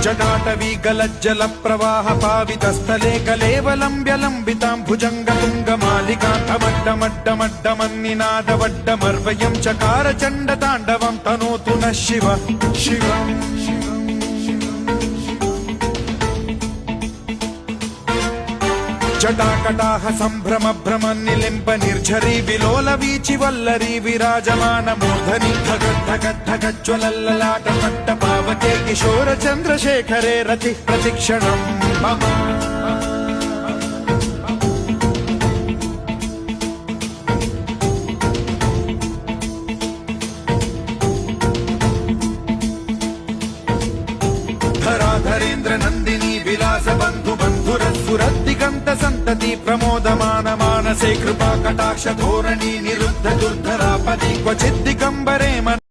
जटाटवी गलज्जल प्रवाह पावितस्थले कलेवलम्ब्यलम्बितां भुजङ्गतुङ्गमालिकान्तमड्डमड्डमड्डमन्निनादवड्डमर्वयं चकार चण्डताण्डवं तनोतु नः शिव शिव जटाकटाह सम्भ्रम भ्रम निलिम्ब निर्झरी विलोल वीचि वल्लरी विराजमान मूर्धनि धगद्धगद्धगज्ज्वलल्ललाट पट्ट पावके किशोर चन्द्रशेखरे रति प्रतिक्षणम् मम धराधरेन्द्र नन्दिनी विलास बन्धु बन्धुरस्फुरद्दिगन्त सन्तति प्रमोदमान मानसे कृपा कटाक्ष धोरणी निरुद्ध दुर्धरापदि क्वचिद्दिगम्बरे